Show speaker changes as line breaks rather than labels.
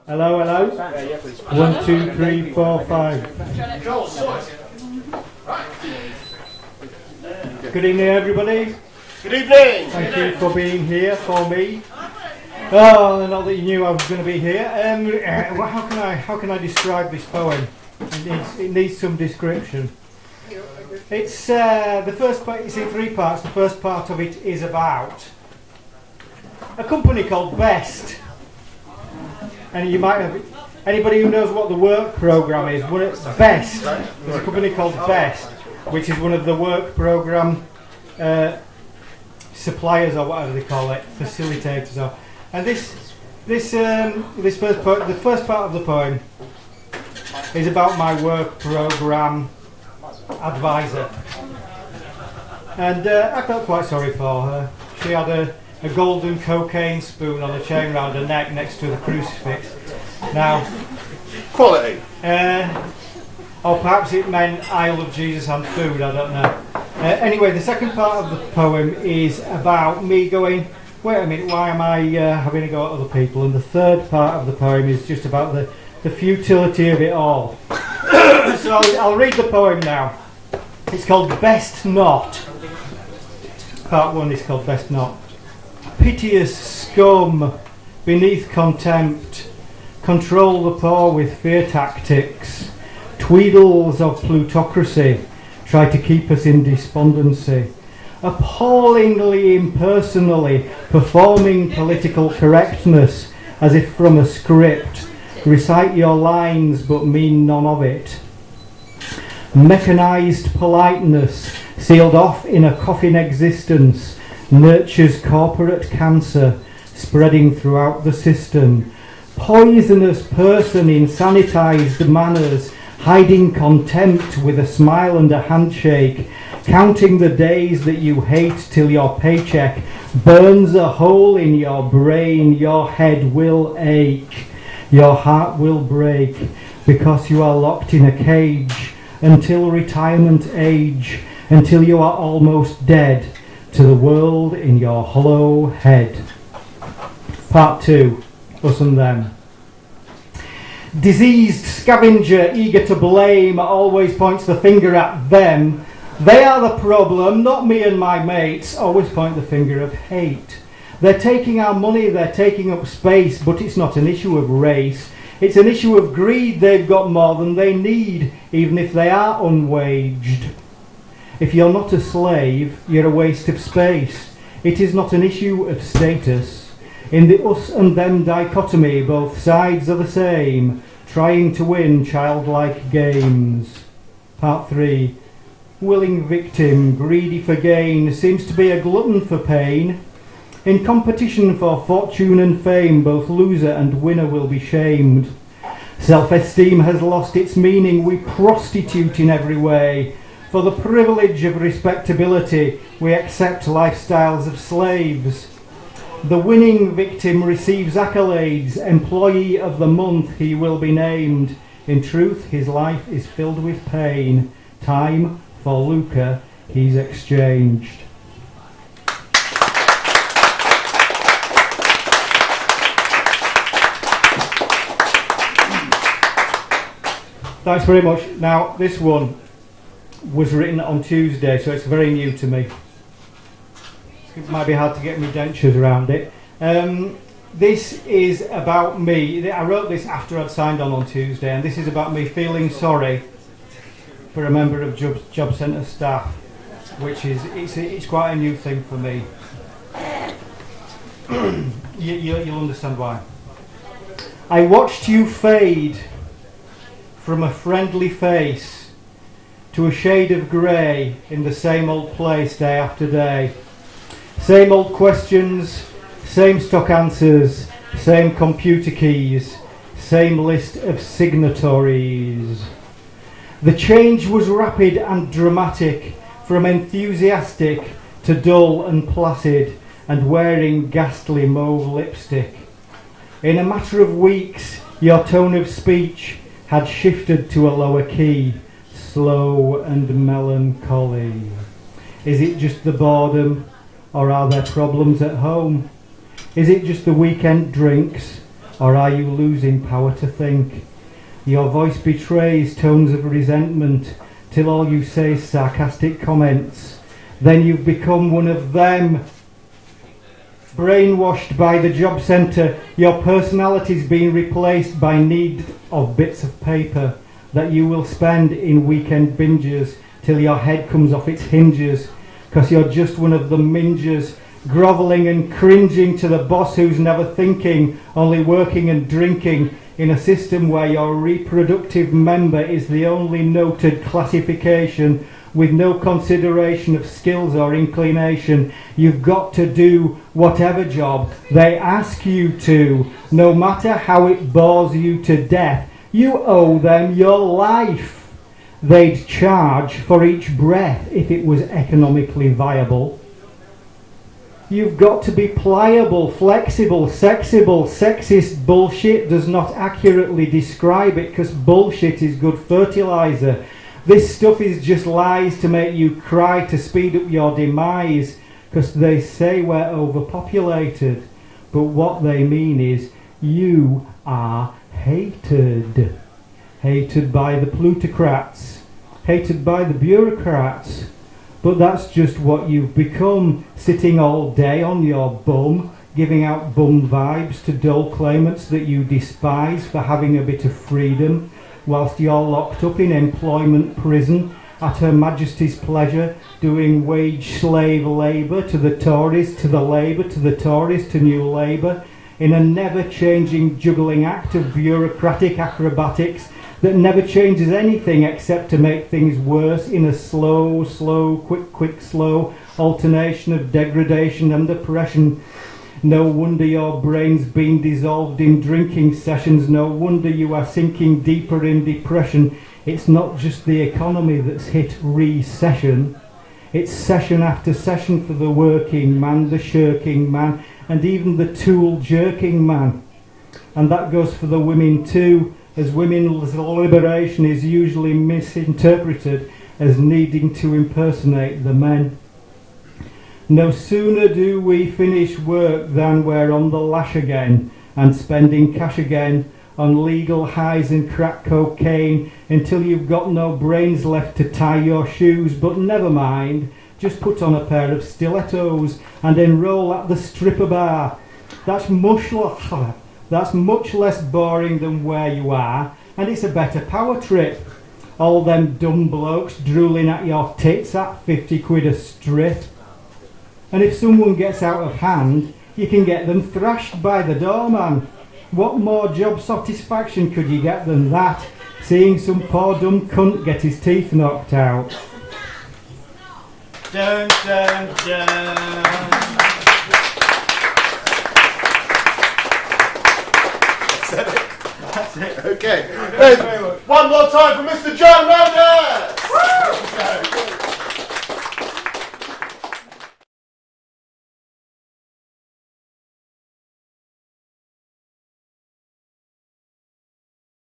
Hello, hello. 1, 2, 3, 4, 5. Good evening, everybody.
Good evening.
Thank you for being here for me. Oh, not that you knew I was going to be here. How can I describe this poem? It needs some description. It's the first part. It's in 3 parts. The first part of it is about a company called Best. And you might have anybody who knows what the work program is. Best. There's a company called Best, which is one of the work program suppliers or whatever they call it, facilitators. And the first part of the poem is about my work program advisor. And I felt quite sorry for her. She had a golden cocaine spoon on a chain round her neck next to the crucifix. Now,
quality.
Or perhaps it meant I love Jesus and food, I don't know. Anyway, the second part of the poem is about me going, wait a minute, why am I having a go at other people? And the third part of the poem is just about the futility of it all. So I'll read the poem now. It's called Best Not. Part 1 is called Best Not. Piteous scum, beneath contempt, control the poor with fear tactics. Tweedles of plutocracy try to keep us in despondency. Appallingly impersonally performing political correctness as if from a script. Recite your lines but mean none of it. Mechanized politeness sealed off in a coffin existence nurtures corporate cancer spreading throughout the system. Poisonous person in sanitized manners, hiding contempt with a smile and a handshake, counting the days that you hate till your paycheck burns a hole in your brain. Your head will ache, your heart will break, because you are locked in a cage until retirement age, until you are almost dead to the world in your hollow head. Part 2, us and them. Diseased scavenger, eager to blame, always points the finger at them. They are the problem, not me and my mates, always point the finger of hate. They're taking our money, they're taking up space, but it's not an issue of race. It's an issue of greed. They've got more than they need, even if they are unwaged. If you're not a slave, you're a waste of space. It is not an issue of status. In the us and them dichotomy, both sides are the same, trying to win childlike games. Part 3. Willing victim, greedy for gain, seems to be a glutton for pain. In competition for fortune and fame, both loser and winner will be shamed. Self-esteem has lost its meaning. We prostitute in every way. For the privilege of respectability, we accept lifestyles of slaves. The winning victim receives accolades. Employee of the month he will be named. In truth, his life is filled with pain. Time for lucre he's exchanged. Thanks very much. Now, this one was written on Tuesday, so it's very new to me. It might be hard to get my dentures around it. This is about me. I wrote this after I'd signed on Tuesday, and this is about me feeling sorry for a member of job centre staff, which is it's quite a new thing for me. You'll understand why. I watched you fade from a friendly face to a shade of grey in the same old place day after day. Same old questions, same stock answers, same computer keys, same list of signatories. The change was rapid and dramatic, from enthusiastic to dull and placid, and wearing ghastly mauve lipstick. In a matter of weeks, your tone of speech had shifted to a lower key, slow and melancholy. Is it just the boredom, or are there problems at home? Is it just the weekend drinks, Or are you losing power to think? Your voice betrays tones of resentment till all you say is sarcastic comments. Then you've become one of them. Brainwashed by the job centre, your personality's been replaced by need of bits of paper that you will spend in weekend binges till your head comes off its hinges, 'cause you're just one of the mingers, grovelling and cringing to the boss who's never thinking, only working and drinking, in a system where your reproductive member is the only noted classification, with no consideration of skills or inclination. You've got to do whatever job they ask you to, no matter how it bores you to death. You owe them your life. They'd charge for each breath if it was economically viable. You've got to be pliable, flexible, sexible. Sexist bullshit does not accurately describe it, because bullshit is good fertilizer. This stuff is just lies to make you cry, to speed up your demise, because they say we're overpopulated. But what they mean is you are hated. Hated by the plutocrats. Hated by the bureaucrats. But that's just what you've become, sitting all day on your bum, giving out bum vibes to dull claimants that you despise for having a bit of freedom, whilst you're locked up in employment prison at Her Majesty's pleasure, doing wage slave labour to the Tories, to the Labour, to the Tories, to New Labour, in a never-changing juggling act of bureaucratic acrobatics that never changes anything except to make things worse, in a slow, quick, slow alternation of degradation and oppression. No wonder your brain's been dissolved in drinking sessions. No wonder you are sinking deeper in depression. It's not just the economy that's hit recession. It's session after session for the working man, the shirking man, and even the tool jerking man. And that goes for the women too, as women's liberation is usually misinterpreted as needing to impersonate the men. No sooner do we finish work than we're on the lash again and spending cash again on legal highs and crack cocaine until you've got no brains left to tie your shoes. But never mind, just put on a pair of stilettos and enroll at the stripper bar. That's much less boring than where you are, and it's a better power trip. All them dumb blokes drooling at your tits at 50 quid a strip. And if someone gets out of hand, you can get them thrashed by the doorman. What more job satisfaction could you get than that? Seeing some poor dumb cunt get his teeth knocked out.
Dun, dun, dun. That's it. Okay. One more time for Mr. John Nodus.